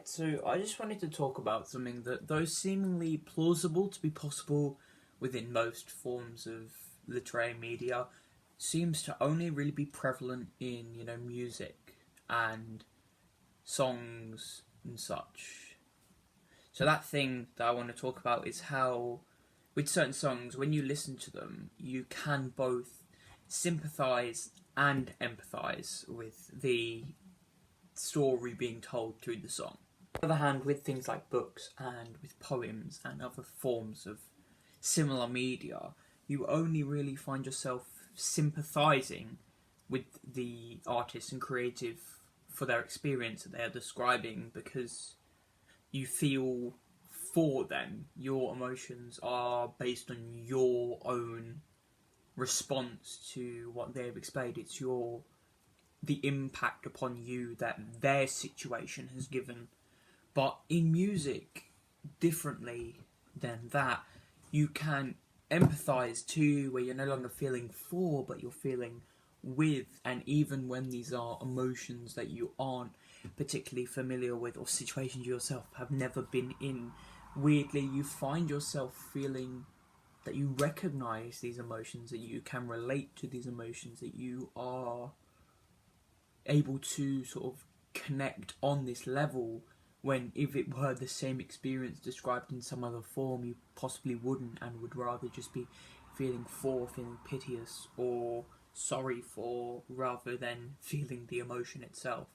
Right, so I just wanted to talk about something that, though seemingly plausible to be possible within most forms of literary media, seems to only really be prevalent in, music and songs and such. So that thing that I want to talk about is how, with certain songs, when you listen to them, you can both sympathise and empathise with the story being told through the song. On the other hand, with things like books and with poems and other forms of similar media, you only really find yourself sympathising with the artist and creative for their experience that they are describing, because you feel for them. Your emotions are based on your own response to what they've explained. It's the impact upon you that their situation has given. But in music, differently than that, you can empathise too, where you're no longer feeling for, but you're feeling with. And even when these are emotions that you aren't particularly familiar with, or situations you yourself have never been in, weirdly you find yourself feeling that you recognise these emotions, that you can relate to these emotions, that you are able to sort of connect on this level, when if it were the same experience described in some other form, you possibly wouldn't, and would rather just be feeling piteous or sorry for, rather than feeling the emotion itself.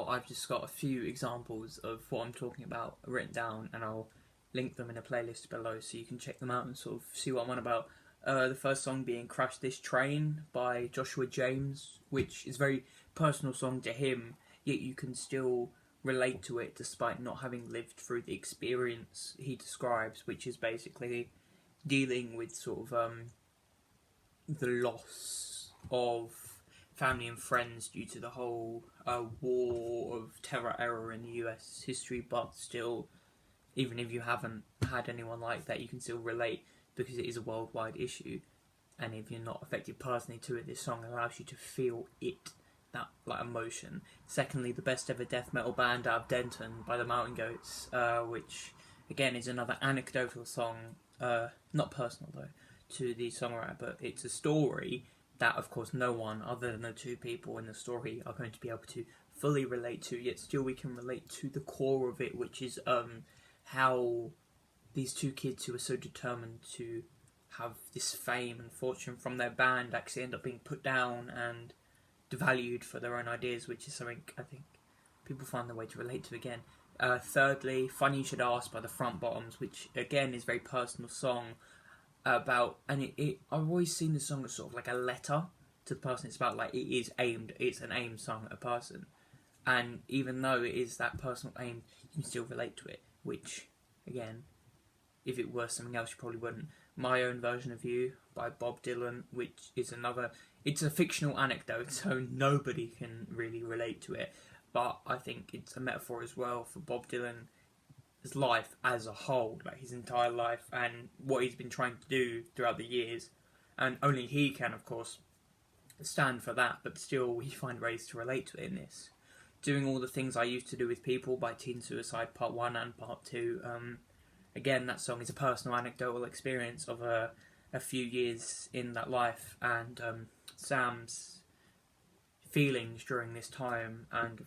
I've just got a few examples of what I'm talking about written down, and I'll link them in a playlist below so you can check them out and sort of see what I'm on about. The first song being Crash This Train by Joshua James, which is a very personal song to him, yet you can still relate to it despite not having lived through the experience he describes, which is basically dealing with sort of the loss of family and friends due to the whole war of terror era in the US history. But still, even if you haven't had anyone like that, you can still relate, because it is a worldwide issue. And if you're not affected personally to it, this song allows you to feel it, that like emotion. Secondly, the best ever death metal band out of Denton by the Mountain Goats, which again is another anecdotal song, not personal though, to the songwriter, but it's a story that of course no one other than the two people in the story are going to be able to fully relate to, yet still we can relate to the core of it, which is how these two kids who are so determined to have this fame and fortune from their band actually end up being put down and devalued for their own ideas, which is something I think people find their way to relate to again. Thirdly, Funny You Should Ask by the Front Bottoms, which again is a very personal song about, and I've always seen the song as sort of like a letter to the person it's about. Like it's an aimed song at a person, and even though it is that personal aim, you can still relate to it, which again, if it were something else you probably wouldn't. My Own Version of You by Bob Dylan, which is it's a fictional anecdote, so nobody can really relate to it, but I think it's a metaphor as well for Bob Dylan's life as a whole, like his entire life and what he's been trying to do throughout the years, and only he can of course stand for that, but still we find ways to relate to it in this. Doing All the Things I Used to Do with People by Teen Suicide Part 1 and Part 2. Again, that song is a personal anecdotal experience of a few years in that life, and Sam's feelings during this time, and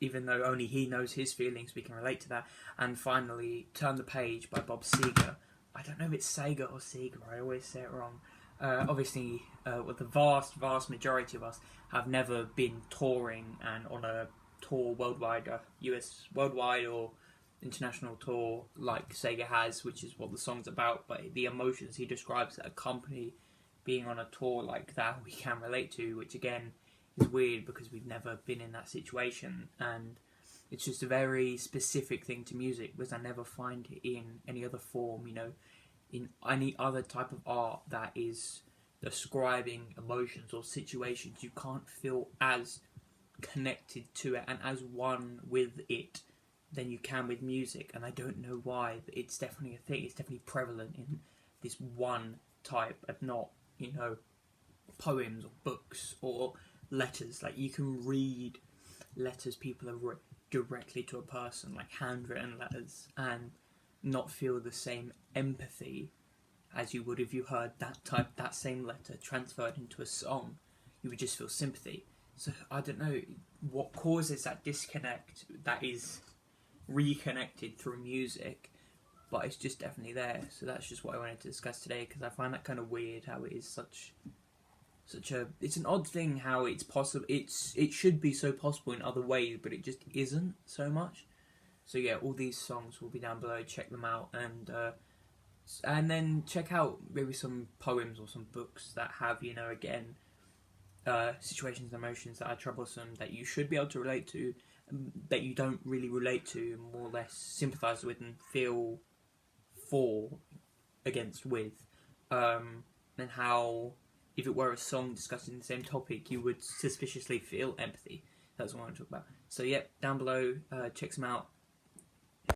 even though only he knows his feelings, we can relate to that. And finally, Turn the Page by Bob Seger. I don't know if it's Seger or Seger, I always say it wrong. Obviously, the vast majority of us have never been touring and on a tour worldwide, US worldwide or international tour like Sega has, which is what the song's about. But the emotions he describes that accompany being on a tour like that, we can relate to, which again is weird because we've never been in that situation, and it's just a very specific thing to music, because I never find it in any other form, in any other type of art that is describing emotions or situations. You can't feel as connected to it and as one with it than you can with music, and I don't know why, but it's definitely a thing. It's definitely prevalent in this one type, and not, poems or books or letters. Like, you can read letters people have directly to a person, like handwritten letters, and not feel the same empathy as you would if you heard that same letter transferred into a song. You would just feel sympathy. So I don't know what causes that disconnect that is reconnected through music, but it's just definitely there. So that's just what I wanted to discuss today, because I find that kind of weird how it is such a it's an odd thing how it's possible. It should be so possible in other ways, but it just isn't so much. So yeah, all these songs will be down below. Check them out, and then check out maybe some poems or some books that have, again, situations and emotions that are troublesome, that you should be able to relate to, that you don't really relate to, more or less sympathise with and feel against, and how, if it were a song discussing the same topic, you would suspiciously feel empathy. That's what I want to talk about. So yeah, down below, check them out.